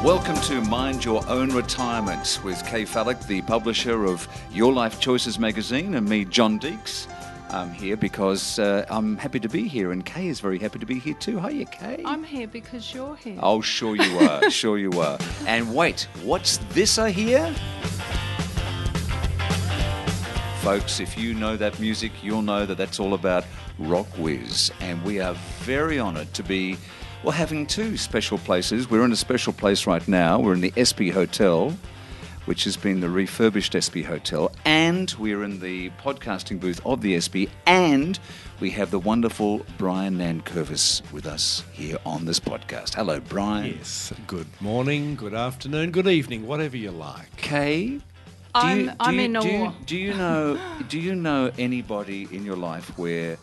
Welcome to Mind Your Own Retirement with Kaye Fallick, the publisher of YourLifeChoices magazine, and me, John Deeks. I'm here because I'm happy to be here, and Kaye is very happy to be here too. Hiya, Kaye. I'm here because you're here. Oh, sure you are. Sure you are. And wait, what's this I hear? Folks, if you know that music, you'll know that that's all about RocKwiz. And we are very honoured to be, well, having two special places. We're in a special place right now. We're in the SP Hotel, which has been the refurbished SP Hotel, and we're in the podcasting booth of the SP, and we have the wonderful Brian Nankervis with us here on this podcast. Hello, Brian. Yes, good morning, good afternoon, good evening, whatever you like. Kaye, I'm in awe. Do you know anybody in your life where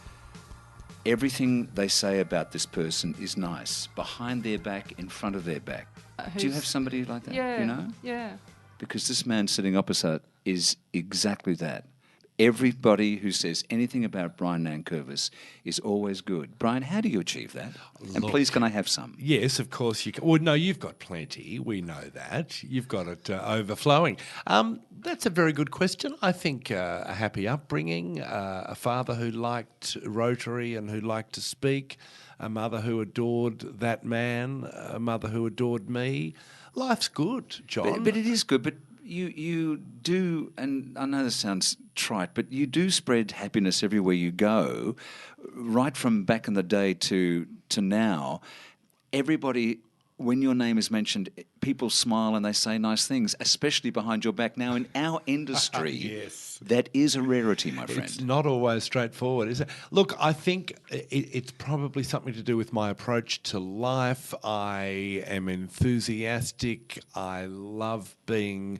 everything they say about this person is nice, behind their back, in front of their back? Do you have somebody like that? Yeah, you know? yeah. Because this man sitting opposite is exactly that. Everybody who says anything about Brian Nankervis is always good. Brian, how do you achieve that? And please, can I have some? Yes, of course you can. Well, no, you've got plenty. We know that. You've got it overflowing. That's a very good question. I think a happy upbringing, a father who liked Rotary and who liked to speak, a mother who adored that man, a mother who adored me. Life's good, John. But it is good. But you do, and I know this sounds trite, but you do spread happiness everywhere you go, right from back in the day to now. Everybody, when your name is mentioned, people smile and they say nice things, especially behind your back. Now, in our industry, yes, that is a rarity, my friend. It's not always straightforward, is it? Look, I think it's probably something to do with my approach to life. I am enthusiastic. I love being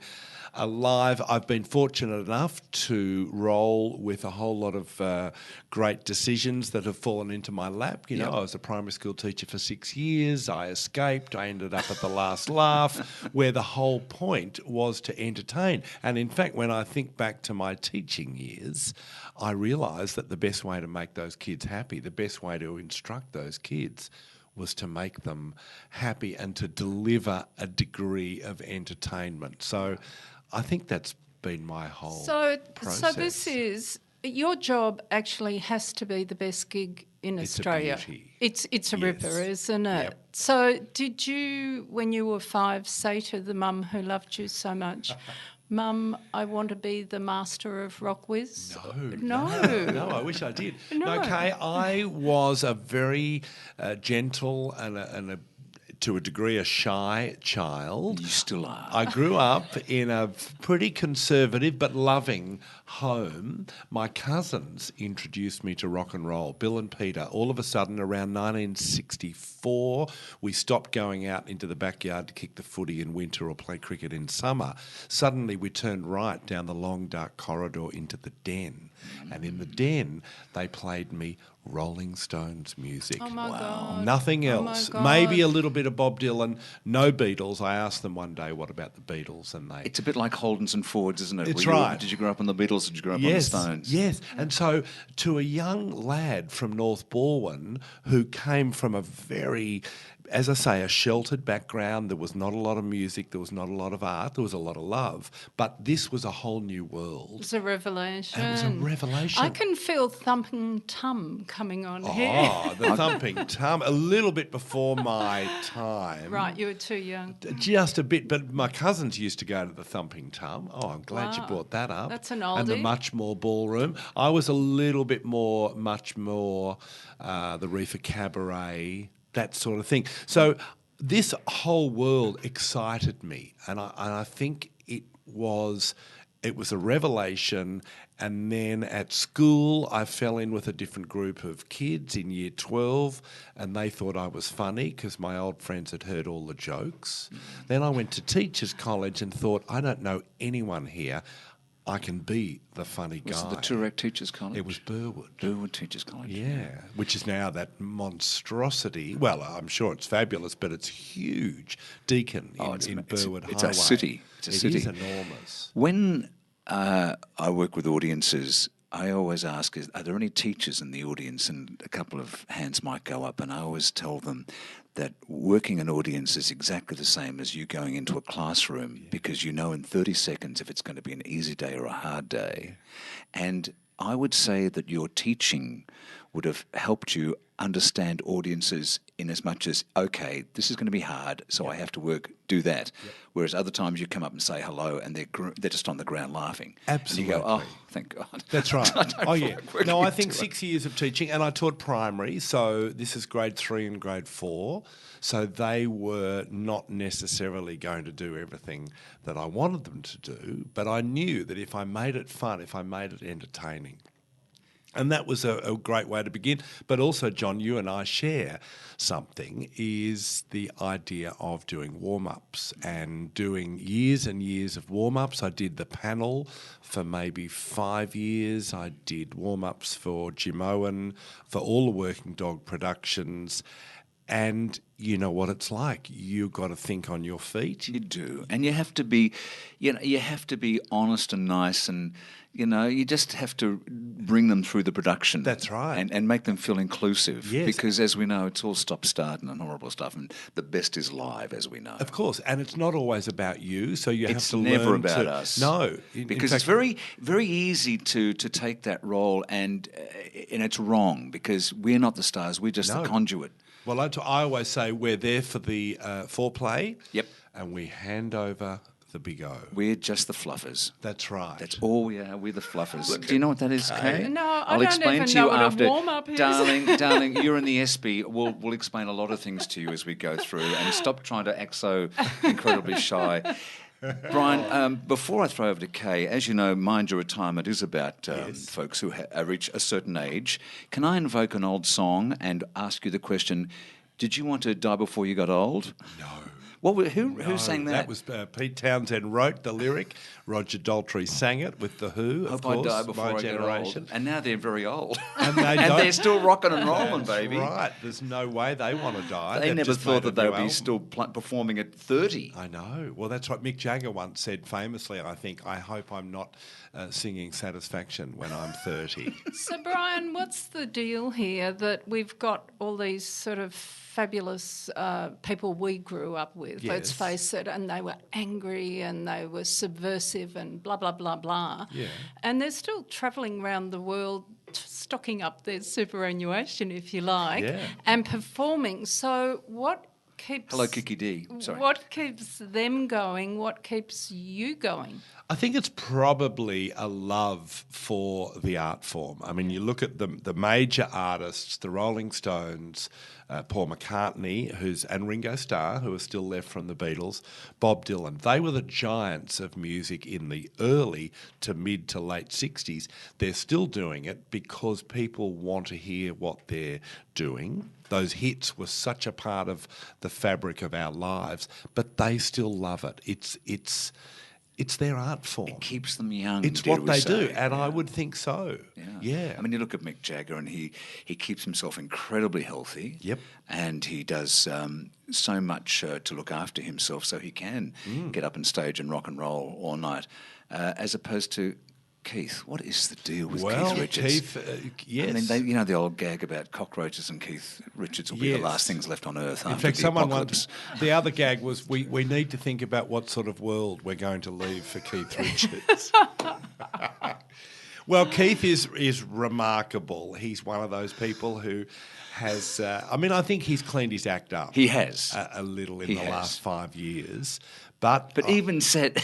alive. I've been fortunate enough to roll with a whole lot of great decisions that have fallen into my lap. You know, I was a primary school teacher for 6 years. I escaped. I ended up at the last laugh, where the whole point was to entertain. And in fact, when I think back to my teaching years, I realise that the best way to make those kids happy, the best way to instruct those kids, was to make them happy and to deliver a degree of entertainment. So I think that's been my whole process. So this is, your job actually has to be the best gig in Australia. A beauty. It's a ripper, isn't it? Yep. So did you, when you were 5, say to the mum who loved you so much, Mum, I want to be the master of RocKwiz? No, I wish I did. No, Kaye, I was a very gentle and to a degree, a shy child. You still are. I grew up in a pretty conservative but loving home. My cousins introduced me to rock and roll, Bill and Peter. All of a sudden, around 1964, we stopped going out into the backyard to kick the footy in winter or play cricket in summer. Suddenly, we turned right down the long, dark corridor into the den. And in the den, they played me Rolling Stones music. Oh, my God. Nothing else. Oh, my God. Maybe a little bit of Bob Dylan, no Beatles. I asked them one day, what about the Beatles? And they... It's a bit like Holdens and Fords, isn't it? It's right. Did you grow up on the Beatles? Did you grow up on the Stones? Yes. And so to a young lad from North Balwyn who came from a very, as I say, a sheltered background, there was not a lot of music, there was not a lot of art, there was a lot of love. But this was a whole new world. It was a revelation. It was a revelation. I can feel Thumping Tum coming on here. Oh, the Thumping Tum, a little bit before my time. Right, you were too young. Just a bit, but my cousins used to go to the Thumping Tum. Oh, I'm glad you brought that up. That's an oldie. And the Much More Ballroom. I was a little bit more, much more, the Reefer Cabaret, that sort of thing. So this whole world excited me, and I think it was a revelation. And then at school, I fell in with a different group of kids in year 12, and they thought I was funny because my old friends had heard all the jokes. Then I went to teachers' college and thought, I don't know anyone here. I can be the funny guy. Was it the Toorak Teachers College? It was Burwood. Burwood Teachers College. Yeah, which is now that monstrosity. Well, I'm sure it's fabulous, but it's huge. Deakin in Burwood Highway. It's a city. It's a city. It is enormous. When I work with audiences, I always ask, are there any teachers in the audience? And a couple of hands might go up, and I always tell them that working an audience is exactly the same as you going into a classroom, because you know in 30 seconds if it's going to be an easy day or a hard day. And I would say that your teaching would have helped you understand audiences in as much as, okay, this is going to be hard, so I have to do that. Whereas other times you come up and say hello and they're just on the ground laughing. Absolutely. And you go, oh, thank God. That's right. Oh, yeah. No, I think 6 it. years of teaching, and I taught primary, so this is grade 3 and grade 4, so they were not necessarily going to do everything that I wanted them to do, but I knew that if I made it fun, if I made it entertaining, and that was a great way to begin. But also, John, you and I share something, is the idea of doing warm-ups and doing years and years of warm-ups. I did the panel for maybe 5 years. I did warm-ups for Jim Owen, for all the Working Dog productions. And you know what it's like. You've got to think on your feet. You do. And you have to be, you have to be honest and nice, and, you just have to bring them through the production. That's right. And make them feel inclusive. Yes. Because as we know, it's all stop-start and horrible stuff, and the best is live, as we know. Of course. And it's not always about you, so you have to learn. It's never about us. No. Because it's very, very easy to take that role, and it's wrong, because we're not the stars, we're just the conduit. Well, I always say we're there for the foreplay. Yep. And we hand over the big O. We're just the fluffers. That's right. That's all we are. We're the fluffers. Do you know what that is, Kaye? No, I'll I don't explain even to know you what after. a warm-up is. Darling, you're in the SB. We'll explain a lot of things to you as we go through, and stop trying to act so incredibly shy. Brian, before I throw over to Kaye, as you know, Mind Your Retirement is about folks who reach a certain age. Can I invoke an old song and ask you the question, did you want to die before you got old? No. Who sang that? That was Pete Townsend wrote the lyric. Roger Daltrey sang it with The Who, of course, I die before My I Generation. get old. And now they're very old. And they're still rocking and rolling, baby. Right. There's no way they want to die. They They've never just thought made that a they new would be album. still performing at 30. I know. Well, that's what Mick Jagger once said famously, I think, I hope I'm not singing Satisfaction when I'm 30. So, Brian, what's the deal here that we've got all these sort of fabulous people we grew up with, let's Yes. face it, and they were angry and they were subversive and blah, blah, blah, blah. Yeah. And they're still travelling around the world stocking up their superannuation, if you like, Yeah. and performing. So what keeps... Hello, Kiki D. Sorry. What keeps them going? What keeps you going? I think it's probably a love for the art form. I mean, you look at the major artists, the Rolling Stones, Paul McCartney, and Ringo Starr, who are still left from the Beatles, Bob Dylan. They were the giants of music in the early to mid to late 60s. They're still doing it because people want to hear what they're doing. Those hits were such a part of the fabric of our lives, but they still love it. It's their art form. It keeps them young. It's dare what we they say. do, and I would think so. Yeah. I mean, you look at Mick Jagger, and he keeps himself incredibly healthy. Yep. And he does so much to look after himself, so he can get up on stage and rock and roll all night, as opposed to Keith. What is the deal with Keith Richards? Yes. I mean, the old gag about cockroaches and Keith Richards will be the last things left on earth In after fact, the someone apocalypse. the other gag was we need to think about what sort of world we're going to leave for Keith Richards. Well, Keith is remarkable. He's one of those people who has... I think he's cleaned his act up. He has. A little in He the has. last 5 years. But Having said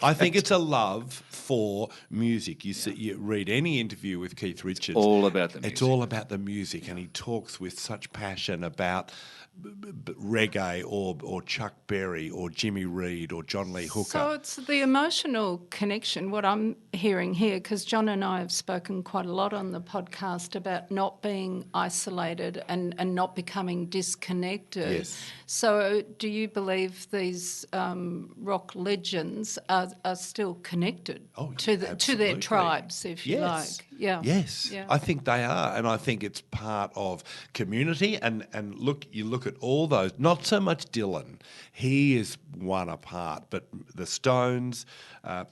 I think it's a love for music. You read any interview with Keith Richards. all about the music. It's all about the music, and he talks with such passion about reggae or Chuck Berry or Jimmy Reed or John Lee Hooker. So it's the emotional connection, what I'm hearing here, because John and I have spoken quite a lot on the podcast about not being isolated and not becoming disconnected. Yes. So do you believe these rock legends are still connected to their absolutely. tribes, if you like. Yeah. Yes, Yeah. I think they are, and I think it's part of community. And you look at all those. Not so much Dylan, he is one apart, but the Stones,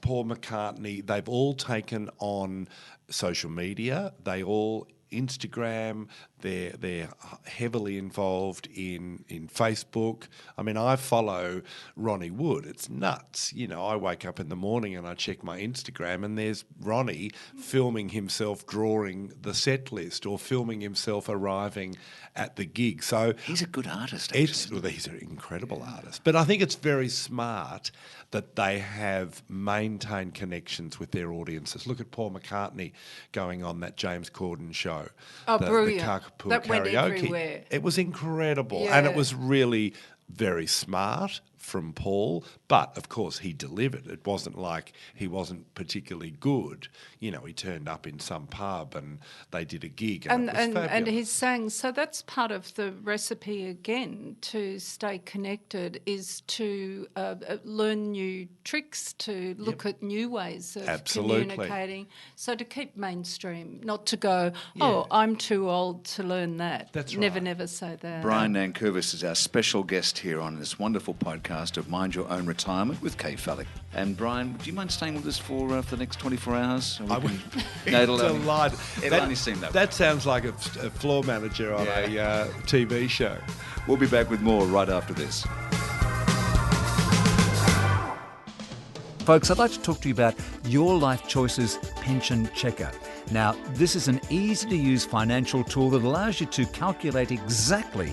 Paul McCartney, they've all taken on social media. They all Instagram. They're heavily involved in Facebook. I mean, I follow Ronnie Wood. It's nuts. You know, I wake up in the morning and I check my Instagram and there's Ronnie filming himself drawing the set list or filming himself arriving at the gig. So he's a good artist, actually. he's an incredible artist. But I think it's very smart that they have maintained connections with their audiences. Look at Paul McCartney going on that James Corden show. Oh, the brilliant. Carcapool That went karaoke. everywhere. It was incredible. Yeah. And it was really very smart from Paul, but of course he delivered. It wasn't like he wasn't particularly good. You know, he turned up in some pub and they did a gig and it was fabulous. And he sang. So that's part of the recipe again to stay connected is to learn new tricks, to look at new ways of communicating. So to keep mainstream, not to go, I'm too old to learn that. That's right. Never say that. Brian Nankervis is our special guest here on this wonderful podcast of Mind Your Own Retirement with Kaye Fallick. And Brian, do you mind staying with us for the next 24 hours? I would be delighted. That only seemed that way. That sounds like a floor manager on a TV show. We'll be back with more right after this. Folks, I'd like to talk to you about Your Life Choices Pension Checker. Now, this is an easy-to-use financial tool that allows you to calculate exactly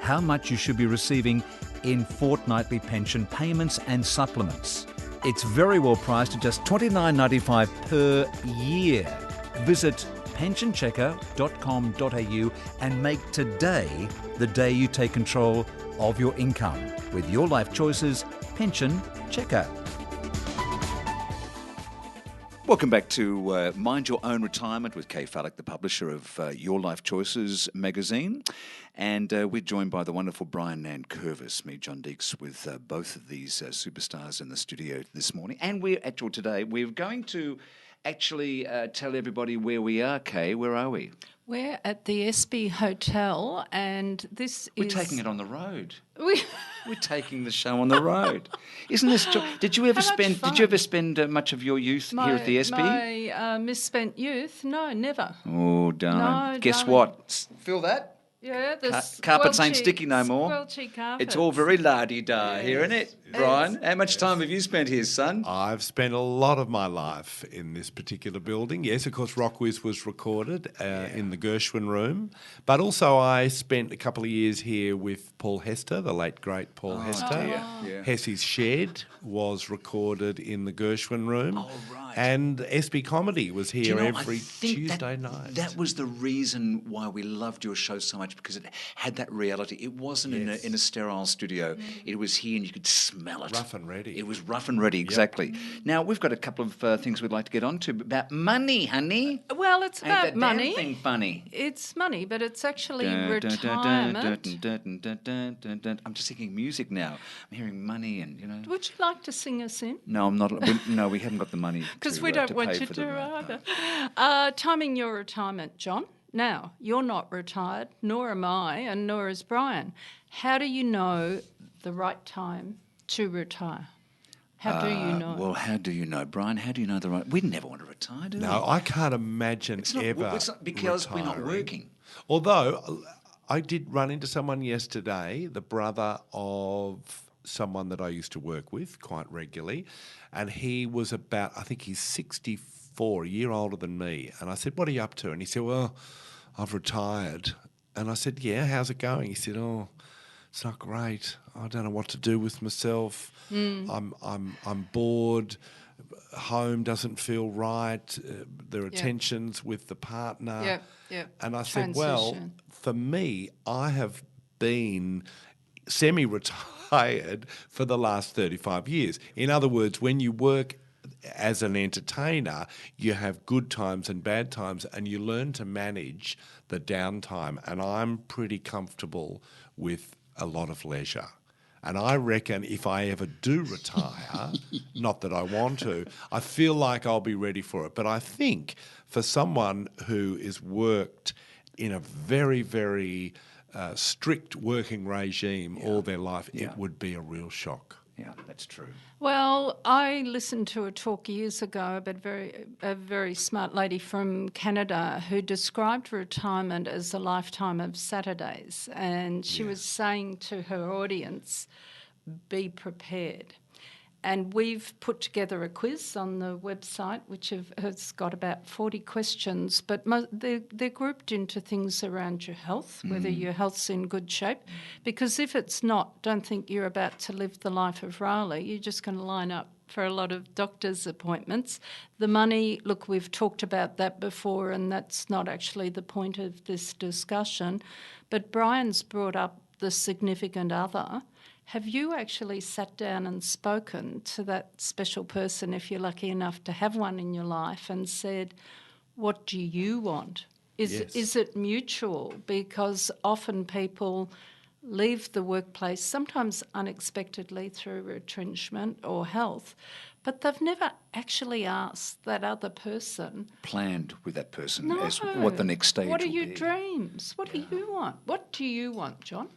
how much you should be receiving in fortnightly pension payments and supplements. It's very well priced at just $29.95 per year. Visit pensionchecker.com.au and make today the day you take control of your income with Your Life Choices Pension Checker. Welcome back to Mind Your Own Retirement with Kaye Fallick, the publisher of Your Life Choices magazine. And we're joined by the wonderful Brian Nankervis, me, John Deeks, with both of these superstars in the studio this morning. And we're going to actually tell everybody where we are, Kaye. Where are we? We're at the SB Hotel, and We're taking it on the road. We're taking the show on the road. Isn't this? Did you ever spend much of your youth here at the SB? My misspent youth? No, never. Oh, darling. No, Guess darling. what? Feel that? Yeah, the Carpets ain't sticky no more. Squelchy carpets. It's all very la-di-da here, isn't it, Brian? How much time have you spent here, son? I've spent a lot of my life in this particular building. Yes, of course, RocKwiz was recorded in the Gershwin Room. But also I spent a couple of years here with Paul Hester, the late, great Paul Hester. Yeah. Hessie's Shed was recorded in the Gershwin Room. Oh, right. And SB Comedy was here every I think Tuesday night. That was the reason why we loved your show so much, because it had that reality. It wasn't in a sterile studio. It was here and you could smell it. Rough and ready. It was rough and ready, exactly. Now, we've got a couple of things we'd like to get on to about money, honey. Well, it's Ain't about that money. damn thing funny. It's money, but it's actually retirement. I'm just thinking music now. I'm hearing money and, Would you like to sing us in? No, I'm not. No, we haven't got the money. Because we don't want pay you for to the- either. Timing your retirement, John. Now, you're not retired, nor am I, and nor is Brian. How do you know the right time to retire? How do you know? Well, how do you know, Brian? How do you know the right? We never want to retire, do we? No, I can't imagine It's not, ever it's not because we're not retiring. working. Although I did run into someone yesterday, the brother of someone that I used to work with quite regularly, and he was about, I think he's 64, a year older than me. And I said, "What are you up to?" And he said, "Well, I've retired." And I said, "Yeah, how's it going?" He said, "Oh, it's not great. I don't know what to do with myself. I'm bored. Home doesn't feel right. There are tensions with the partner." Yeah. And I said, "Well, for me, I have been semi-retired for the last 35 years. In other words, when you work as an entertainer, you have good times and bad times, and you learn to manage the downtime. And I'm pretty comfortable with a lot of leisure. And I reckon if I ever do retire, not that I want to, I feel like I'll be ready for it. But I think for someone who is worked in a very, very strict working regime all their life, it would be a real shock. Yeah, that's true. Well, I listened to a talk years ago about a very smart lady from Canada who described retirement as a lifetime of Saturdays. And she was saying to her audience, be prepared. And we've put together a quiz on the website, which has got about 40 questions, but they're grouped into things around your health, whether your health's in good shape. Because if it's not, don't think you're about to live the life of Riley. You're just going to line up for a lot of doctor's appointments. The money, look, we've talked about that before, and that's not actually the point of this discussion. But Brian's brought up the significant other. Have you actually sat down and spoken to that special person, if you're lucky enough to have one in your life, and said, what do you want? Is it mutual? Because often people leave the workplace, sometimes unexpectedly through retrenchment or health, but they've never actually asked that other person. Planned with that person as what the next stage will be. What are your dreams? What do you want? What do you want, John?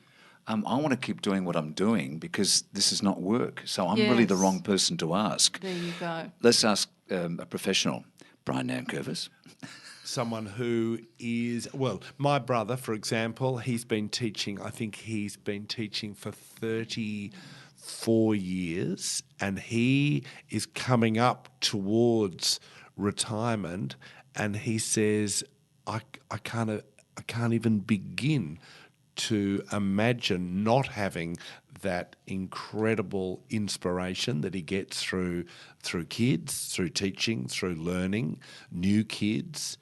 I want to keep doing what I'm doing because this is not work. So I'm really the wrong person to ask. There you go. Let's ask a professional, Brian Nankervis. Someone who is, well, my brother, for example, he's been teaching for 34 years, and he is coming up towards retirement, and he says, I can't even begin to imagine not having that incredible inspiration that he gets through kids, through teaching, through learning, new kids.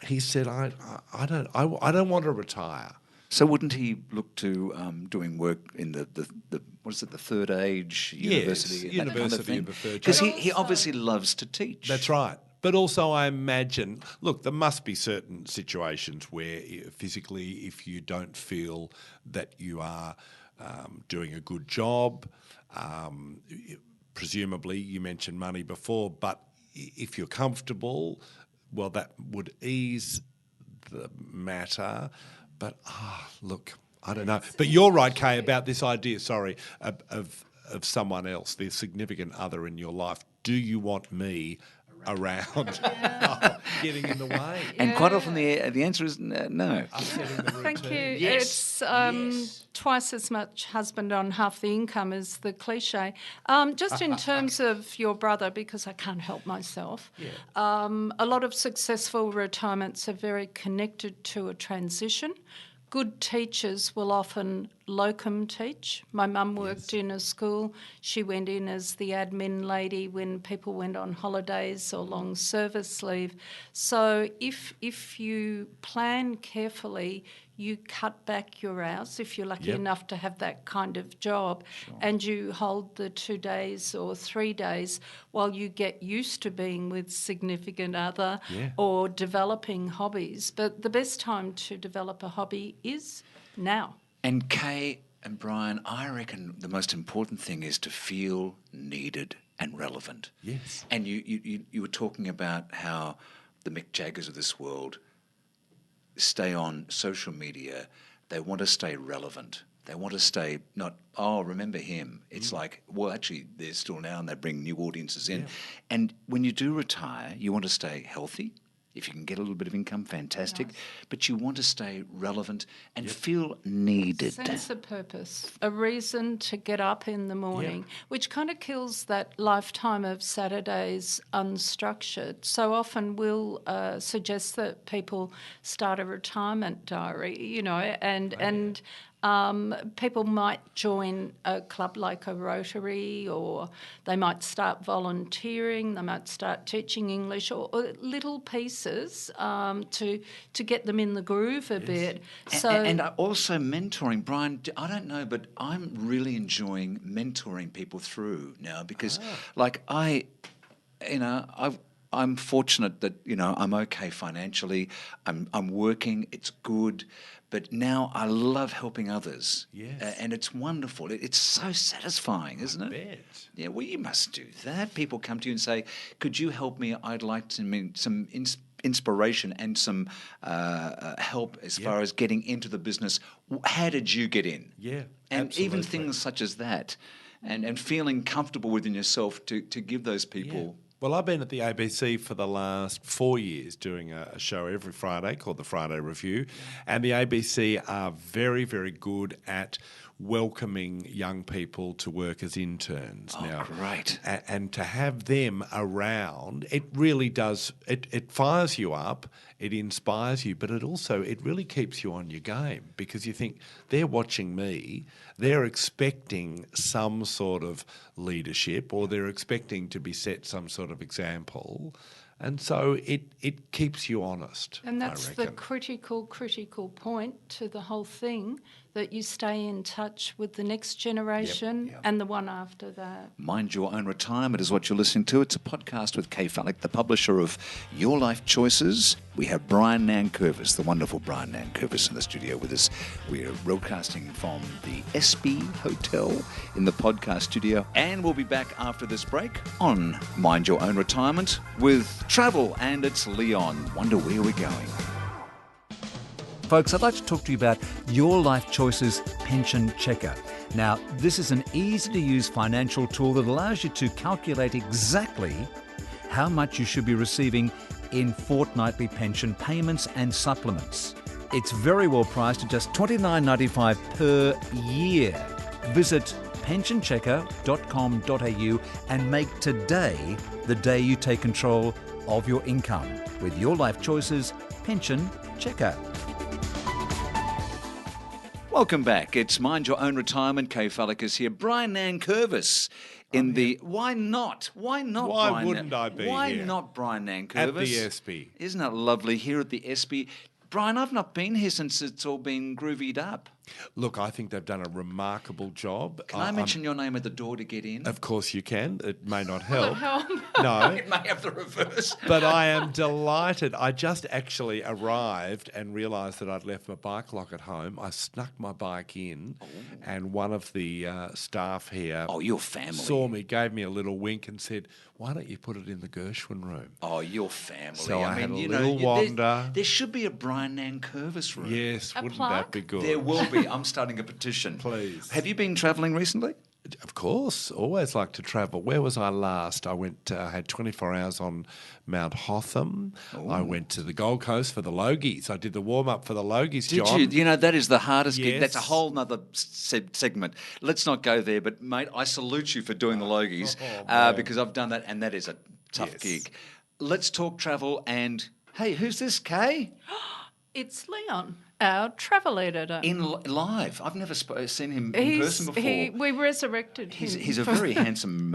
He said, I don't want to retire. So wouldn't he look to doing work in the what is it, the third age university? Yes, university of the third age. Because he obviously loves to teach. That's right. But also I imagine, look, there must be certain situations where physically if you don't feel that you are doing a good job, presumably you mentioned money before, but if you're comfortable, well, that would ease the matter. But, look, I don't know. But you're right, Kaye, about this idea, of someone else, the significant other in your life. Do you want me around getting in the way? And quite often the answer is no. Thank you. Yes. It's twice as much husband on half the income as the cliche. Just in terms of your brother, because I can't help myself, a lot of successful retirements are very connected to a transition. Good teachers will often locum teach. My mum worked in a school. She went in as the admin lady when people went on holidays or long service leave. So if you plan carefully, you cut back your hours if you're lucky enough to have that kind of job, and you hold the 2 days or 3 days while you get used to being with significant other or developing hobbies. But the best time to develop a hobby is now. And Kaye and Brian, I reckon the most important thing is to feel needed and relevant. Yes. And you were talking about how the Mick Jaggers of this world stay on social media. They want to stay relevant. They want to stay not, remember him. It's like, well, actually, they're still now and they bring new audiences in. Yeah. And when you do retire, you want to stay healthy. If you can get a little bit of income, fantastic. Nice. But you want to stay relevant and feel needed. Sense of purpose, a reason to get up in the morning, which kind of kills that lifetime of Saturdays unstructured. So often we'll suggest that people start a retirement diary, and people might join a club like a Rotary, or they might start volunteering, they might start teaching English, or little pieces to get them in the groove a bit. And also mentoring. Brian, I don't know, but I'm really enjoying mentoring people through now because, I've I'm fortunate that, I'm okay financially. I'm working. It's good. But now I love helping others. Yes. And it's wonderful. It's so satisfying, isn't it? I bet. Yeah, well, you must do that. People come to you and say, could you help me? I'd like some inspiration and some help as far as getting into the business. How did you get in? Yeah, and absolutely. Even things such as that, and feeling comfortable within yourself to give those people. Yeah. Well, I've been at the ABC for the last 4 years doing a show every Friday called the Friday Revue, and the ABC are very, very good at welcoming young people to work as interns. Oh, great. And to have them around, it really does, it fires you up, it inspires you, but it really keeps you on your game, because you think, they're watching me, they're expecting some sort of leadership, or they're expecting to be set some sort of example. And so it keeps you honest. And that's the critical point to the whole thing, that you stay in touch with the next generation and the one after that. Mind Your Own Retirement is what you're listening to. It's a podcast with Kaye, the publisher of Your Life Choices. We have Brian Nankervis, the wonderful Brian Nankervis, in the studio with us. We are broadcasting from the SB Hotel in the podcast studio. And we'll be back after this break on Mind Your Own Retirement with travel. And it's Leon. Wonder where we're going. Folks, I'd like to talk to you about Your Life Choices Pension Checker. Now, this is an easy-to-use financial tool that allows you to calculate exactly how much you should be receiving in fortnightly pension payments and supplements. It's very well priced at just $29.95 per year. Visit pensionchecker.com.au and make today the day you take control of your income with Your Life Choices Pension Checker. Welcome back. It's Mind Your Own Retirement. Kaye is here. Brian Nankervis in the... Why not? Why not, Why Brian? wouldn't I be Why here? not, Brian Nankervis? At the SB. Isn't it lovely here at the SB? Brian, I've not been here since it's all been groovied up. Look, I think they've done a remarkable job. Can I mention your name at the door to get in? Of course you can. It may not help. No. It may have the reverse. But I am delighted. I just actually arrived and realised that I'd left my bike lock at home. I snuck my bike in, and one of the staff here your family saw me, gave me a little wink and said, why don't you put it in the Gershwin room? Oh, your family. So I had a little wander. There should be a Brian Nankervis room. Yes, wouldn't that be good? There will be. I'm starting a petition. Please. Have you been travelling recently? Of course, always like to travel. Where was I last? I went. I had 24 hours on Mount Hotham. Ooh. I went to the Gold Coast for the Logies. I did the warm up for the Logies. Did John. you? That is the hardest gig. Yes. That's a whole other segment. Let's not go there. But mate, I salute you for doing the Logies because I've done that, and that is a tough gig. Let's talk travel. And hey, who's this, Kaye? It's Leon, our travel editor. In live. I've never seen him in person before. We resurrected him. He's a very handsome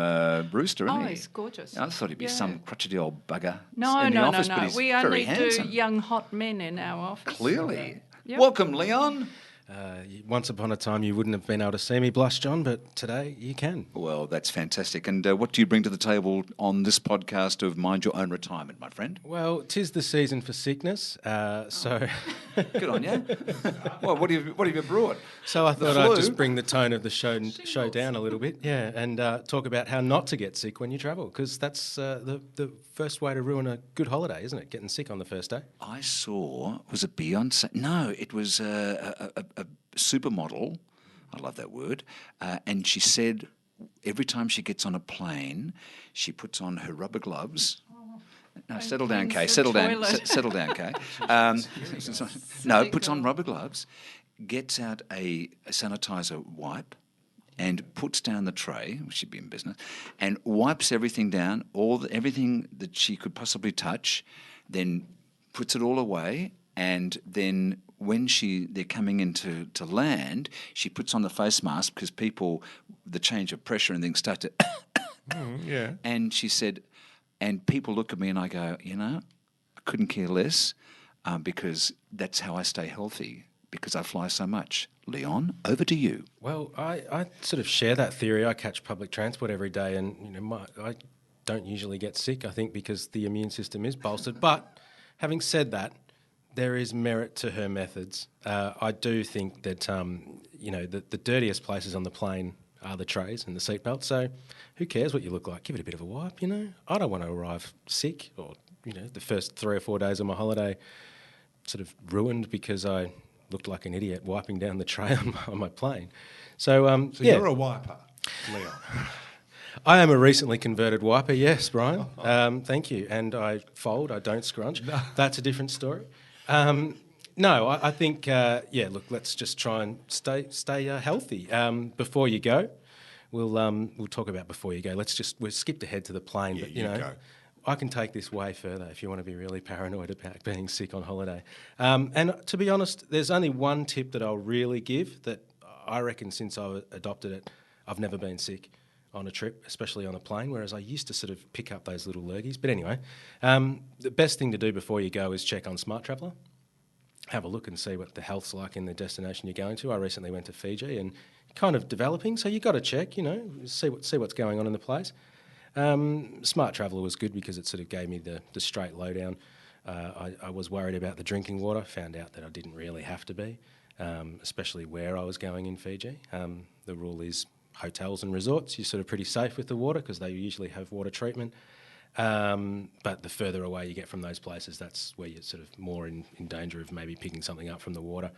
rooster, isn't he? Oh, he's gorgeous. I thought he'd be some crotchety old bugger no, in the office, no. but he's we very only handsome. do young hot men in our office. Clearly. Yep. Welcome, Leon. Once upon a time you wouldn't have been able to see me blush, John, but today you can. Well, that's fantastic. And what do you bring to the table on this podcast of Mind Your Own Retirement, my friend? Well, 'tis the season for sickness, so... Good on you. Well, what have you brought? So I thought I'd just bring the tone of the show down a little bit, and talk about how not to get sick when you travel, because that's the first way to ruin a good holiday, isn't it? Getting sick on the first day. I saw, was it Beyonce? No, it was a supermodel. I love that word. And she said every time she gets on a plane, she puts on her rubber gloves. No, settle down, Kaye. Settle down, Kaye. Puts on rubber gloves, gets out a sanitizer wipe, and puts down the tray, which she'd be in business, and wipes everything down, everything that she could possibly touch, then puts it all away, and then when they're coming into land, she puts on the face mask because the change of pressure and things start to... And she said, and people look at me and I go, I couldn't care less because that's how I stay healthy, because I fly so much. Leon, over to you. Well, I sort of share that theory. I catch public transport every day, and I don't usually get sick, I think, because the immune system is bolstered. But having said that, there is merit to her methods. I do think that, the dirtiest places on the plane are the trays and the seatbelt. So who cares what you look like? Give it a bit of a wipe, I don't want to arrive sick or, the first 3 or 4 days of my holiday sort of ruined because I looked like an idiot wiping down the tray on my plane. So you're a wiper, Leon. I am a recently converted wiper, yes, Brian. Thank you. And I fold, I don't scrunch. No. That's a different story. I think, look, let's just try and stay healthy. Before you go, we'll talk about before you go. We've skipped ahead to the plane. Yeah, but, you go. I can take this way further if you want to be really paranoid about being sick on holiday. And to be honest, there's only one tip that I'll really give that I reckon since I adopted it, I've never been sick on a trip, especially on a plane, whereas I used to sort of pick up those little lurgies. But anyway, the best thing to do before you go is check on Smart Traveller. Have a look and see what the health's like in the destination you're going to. I recently went to Fiji and kind of developing, so you've got to check, see what's going on in the place. Smart Traveller was good because it sort of gave me the straight lowdown. I was worried about the drinking water, found out that I didn't really have to be, especially where I was going in Fiji. The rule is hotels and resorts, you're sort of pretty safe with the water because they usually have water treatment. But the further away you get from those places, that's where you're sort of more in danger of maybe picking something up from the water.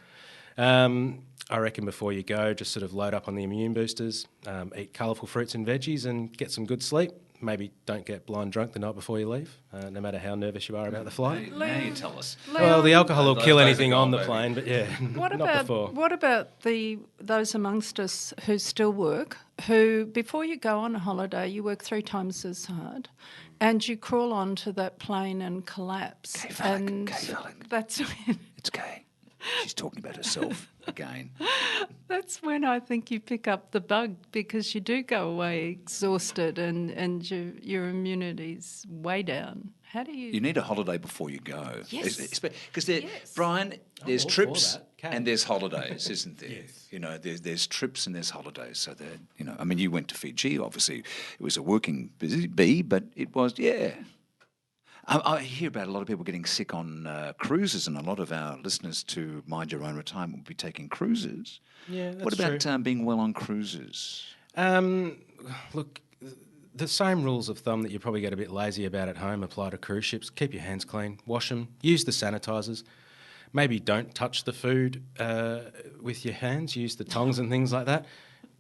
I reckon before you go, just sort of load up on the immune boosters, eat colourful fruits and veggies and get some good sleep. Maybe don't get blind drunk the night before you leave, no matter how nervous you are about the flight. Now you tell us. Well, the alcohol will kill anything on the plane, but What not before. What about those amongst us who still work, who before you go on a holiday, you work 3 times as hard, and you crawl onto that plane and collapse, and that's when it's Kaye. She's talking about herself again. That's when I think you pick up the bug because you do go away exhausted and your immunity's way down. How do you... You need a holiday before you go. Yes. Because, Brian, there's trips and there's holidays, isn't there? Yes. There's trips and there's holidays. So that, you went to Fiji, obviously. It was a working bee, but it was, I hear about a lot of people getting sick on cruises, and a lot of our listeners to Mind Your Own Retirement will be taking cruises. Yeah, that's What about being well on cruises? Look, the same rules of thumb that you probably get a bit lazy about at home apply to cruise ships. Keep your hands clean, wash them, use the sanitisers. Maybe don't touch the food with your hands, use the tongs and things like that.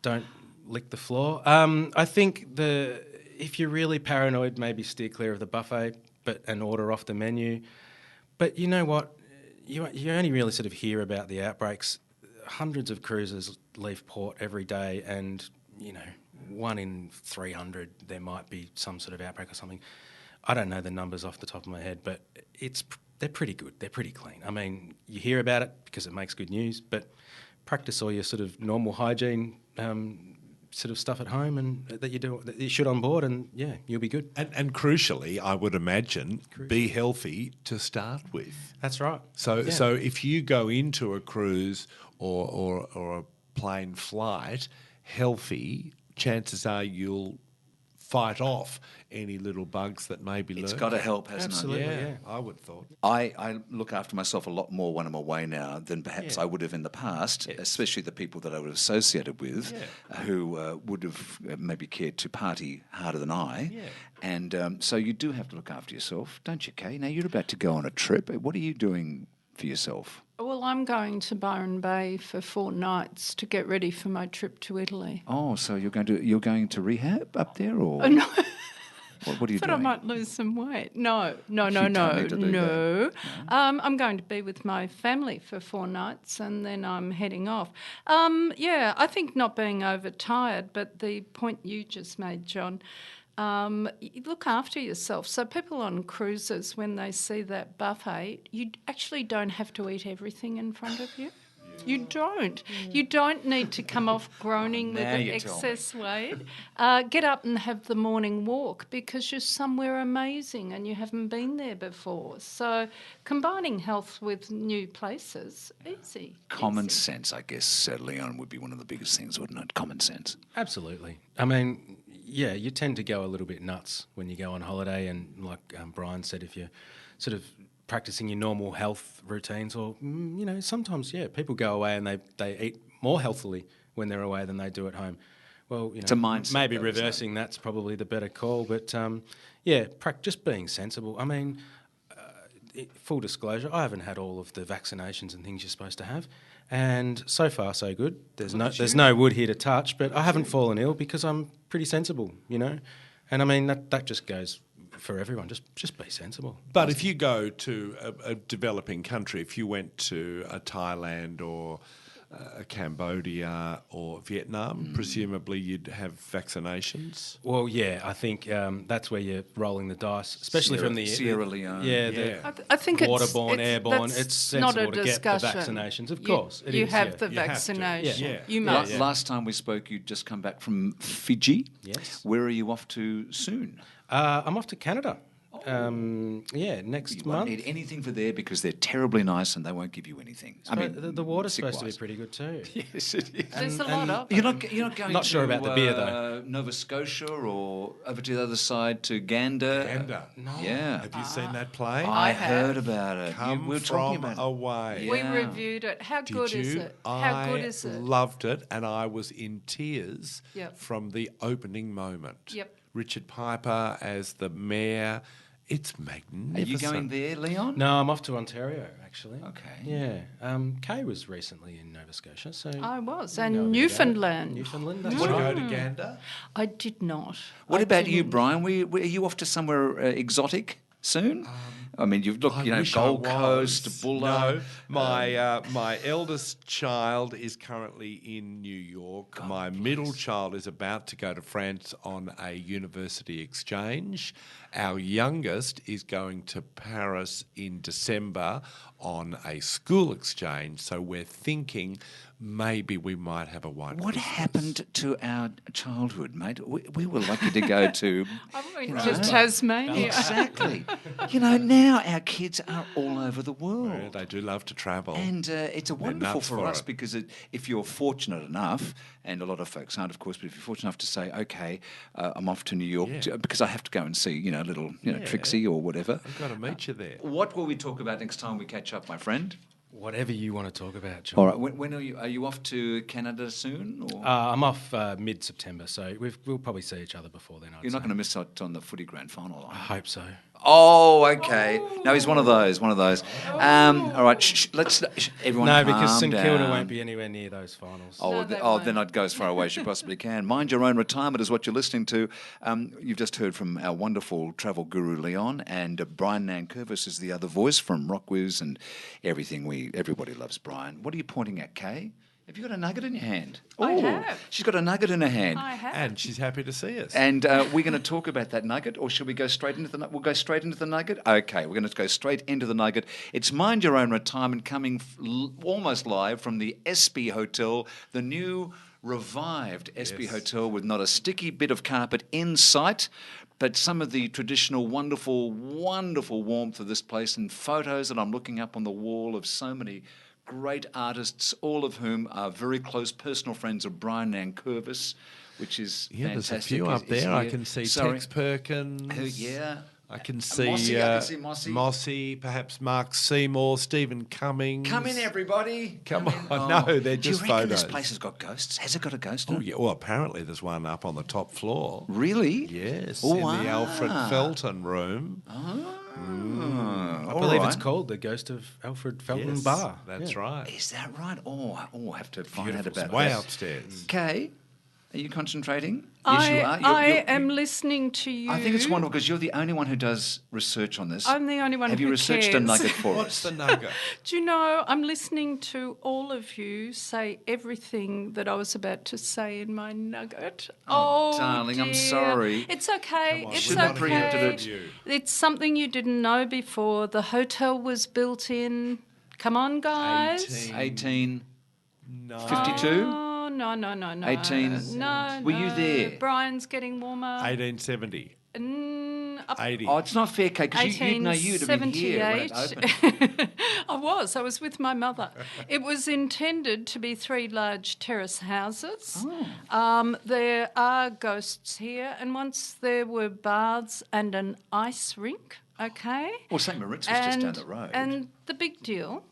Don't lick the floor. I think if you're really paranoid, maybe steer clear of the buffet. And order off the menu. But you know what? You only really sort of hear about the outbreaks. Hundreds of cruisers leave port every day and, 1 in 300 there might be some sort of outbreak or something. I don't know the numbers off the top of my head, but they're pretty good. They're pretty clean. You hear about it because it makes good news, but practice all your sort of normal hygiene sort of stuff at home and that you should on board, and you'll be good. And crucially, I would imagine, be healthy to start with. That's right. So if you go into a cruise or a plane flight healthy, chances are you'll fight off any little bugs that may be lurking. It's got to help, hasn't Absolutely, it? Yeah, I would have thought. I look after myself a lot more when I'm away now than perhaps I would have in the past, especially the people that I would have associated with who would have maybe cared to party harder than I. Yeah. And so you do have to look after yourself, don't you, Kaye? Now, you're about to go on a trip. What are you doing for yourself? Well, I'm going to Byron Bay for 4 nights to get ready for my trip to Italy. Oh, so you're going to rehab up there, or no? What are you doing? But I might lose some weight. No. I'm going to be with my family for 4 nights, and then I'm heading off. I think not being overtired, but the point you just made, John. Look after yourself. So people on cruises, when they see that buffet, you actually don't have to eat everything in front of you. You don't. You don't need to come off groaning with excess weight. Get up and have the morning walk because you're somewhere amazing and you haven't been there before. So combining health with new places, easy. Common sense, I guess, Leon, would be one of the biggest things, wouldn't it? Common sense. Absolutely. you tend to go a little bit nuts when you go on holiday, and like Brian said, if you're sort of practicing your normal health routines, or sometimes people go away and they eat more healthily when they're away than they do at home. Well, it's a mindset, maybe reversing that's probably the better call, but just being sensible. I mean, full disclosure, I haven't had all of the vaccinations and things you're supposed to have, and so far so good. There's no wood here to touch, but I haven't fallen ill because I'm pretty sensible, and I mean that just goes for everyone. Just be sensible. But if you go to a developing country, if you went to a Thailand or Cambodia or Vietnam, presumably you'd have vaccinations. Well, yeah, I think that's where you're rolling the dice, especially from the Sierra Leone. I think waterborne, it's airborne. It's sensible not a to discussion. get the vaccinations. Of course, you have the vaccination. You must. Last time we spoke, you'd just come back from Fiji. Yes. Where are you off to soon? I'm off to Canada. Next You month. won't need anything for there because they're terribly nice and they won't give you anything. I mean, the water's supposed to be pretty good too. Yes, it is. There's a lot of You're not going Not to sure about the beer, though. Nova Scotia or over to the other side to Gander. Gander. No. Yeah. Have you seen that play? I have. heard about it. Come we were talking from about it. away. We Yeah. reviewed it. How Did good you? is it? How good is I it? loved it, and I was in tears Yep. from the opening moment. Yep. Richard Piper as the mayor. It's magnificent. Are you going there, Leon? No, I'm off to Ontario actually. Okay. Yeah. Kaye was recently in Nova Scotia, so I was. we know a And bit about it. Newfoundland. Newfoundland. That's Want to right. go to Gander? I did not. What I about you, didn't. Brian? Are you off to somewhere exotic soon? I mean, you've looked, I wish Gold I Coast, was. Bulla. No, my eldest child is currently in New York. My middle child is about to go to France on a university exchange. Our youngest is going to Paris in December on a school exchange. So we're thinking maybe we might have a white What Christmas. happened to our childhood, mate? We were lucky to go to... I went to Tasmania. Exactly. Now our kids are all over the world. Yeah, they do love to travel. And it's a wonderful nuts for for us it. because if you're fortunate enough, and a lot of folks aren't, of course, but if you're fortunate enough to say, okay, I'm off to New York because I have to go and see, little, Trixie or whatever. I've got to meet you there. What will we talk about next time we catch up, my friend? Whatever you want to talk about, John. All right. When are you? Are you off to Canada soon? Or? I'm off mid-September, so we'll probably see each other before then. You're not going to miss out on the footy grand final, are I you? hope so. Oh, okay. No, he's one of those. All right. Let's everyone. No, because calm St Kilda down. won't be anywhere near those finals. Oh, No, they then I'd go as far away as you possibly can. Mind Your Own Retirement is what you're listening to. You've just heard from our wonderful travel guru, Leon, and Brian Nankervis is the other voice from RocKwiz and everything. Everybody loves Brian. What are you pointing at, Kaye? Have you got a nugget in your hand? I Oh, have. She's got a nugget in her hand. I have. And she's happy to see us. And we're going to talk about that nugget, or should we go straight into the nugget? We'll go straight into the nugget? Okay, we're going to go straight into the nugget. It's Mind Your Own Retirement coming almost live from the Espy Hotel, the new revived Espy Hotel with not a sticky bit of carpet in sight, but some of the traditional wonderful, wonderful warmth of this place and photos that I'm looking up on the wall of so many great artists, all of whom are very close personal friends of Brian Nankervis, which is Yeah, there's fantastic. a few up there. I here. can see Sorry. Tex Perkins. Yeah. I can see, Mossy, I can see Mossy. Mossy, perhaps Mark Seymour, Stephen Cummings. Come in, everybody. Come in. on. No, they're Do you just reckon this photos. place has got ghosts? Has it got a ghost? Oh, yeah. Well, apparently there's one up on the top floor. Really? Yes, Oh, in wow. the Alfred Felton room. I believe it's called the Ghost of Alfred Felton Yes, Bar. that's right. Is that right? Oh, I have to find out Beautiful. about Way that. upstairs. Kaye, are you concentrating? I Yes, you are. I am listening to you. I think it's wonderful because you're the only one who does research on this. I'm the only one Have you who researched a cares. nugget for What's us? the nugget? Do you know, I'm listening to all of you say everything that I was about to say in my nugget. Oh, darling, I'm dear. sorry. It's okay. Come on, It's Shouldn't have okay. preempted it. It's something you didn't know before. The hotel was built in. Come on, guys. 18. No. 52? Oh, no. 18. No. Were you there? Brian's getting warmer. 1870. 80. Oh, it's not fair, Kaye, because you'd have been here when it opened. I was with my mother. It was intended to be 3 large terrace houses. There are ghosts here, and once there were baths and an ice rink, okay? Well, St. Moritz was just down the road. And the big deal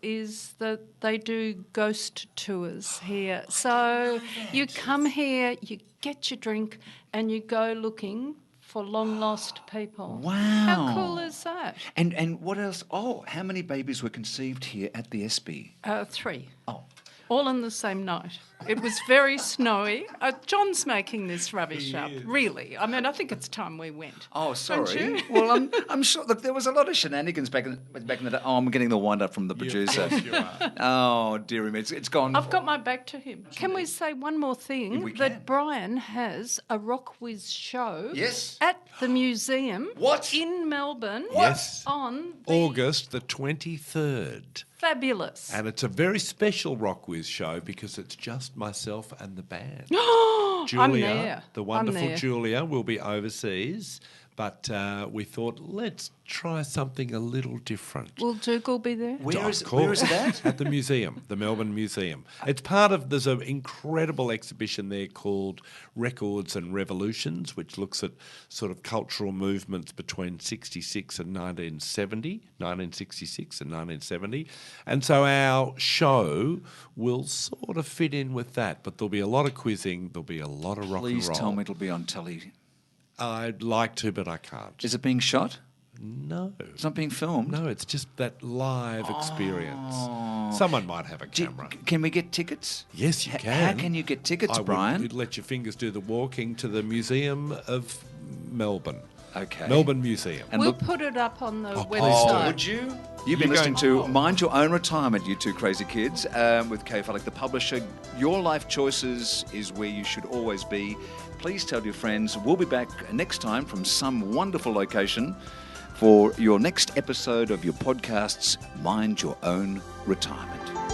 is that they do ghost tours here. So you come here, you get your drink, and you go looking for long-lost people. Wow. How cool is that? And what else? Oh, how many babies were conceived here at the SB? 3. Oh. All in the same night. It was very snowy. John's making this rubbish up, really. I mean, I think it's time we went. Oh, sorry. Don't you? Well, I'm sure. Look, there was a lot of shenanigans back in the day. Oh, I'm getting the wind up from the producer. Yes, you are. Oh, dearie me, it's gone. I've got my back to him. Can we say one more thing? We can. That Brian has a RocKwiz show Yes. at the museum. What? In Melbourne. Yes. On the August the 23rd. Fabulous. And it's a very special RocKwiz show because it's just myself and the band. Julia, I'm there. the wonderful I'm there. Julia, will be overseas, but we thought, let's try something a little different. Will Dougal be there? Where is it at? At the museum, the Melbourne Museum. It's part of, there's an incredible exhibition there called Records and Revolutions, which looks at sort of cultural movements between 1966 and 1970. And so our show will sort of fit in with that, but there'll be a lot of quizzing, there'll be a lot of rock and roll. Please tell me it'll be on telly. I'd like to, but I can't. Is it being shot? No. It's not being filmed? No, it's just that live experience. Someone might have a camera. Can we get tickets? Yes, you can. How can you get tickets, Brian? Would let your fingers do the walking to the Museum of Melbourne. Okay. Melbourne Museum. And we'll put it up on the please website. do. Would you? You've been listening to Mind Your Own Retirement, you two crazy kids, with Kaye Fallick, the publisher. Your Life Choices is where you should always be. Please tell your friends. We'll be back next time from some wonderful location for your next episode of your podcast's Mind Your Own Retirement.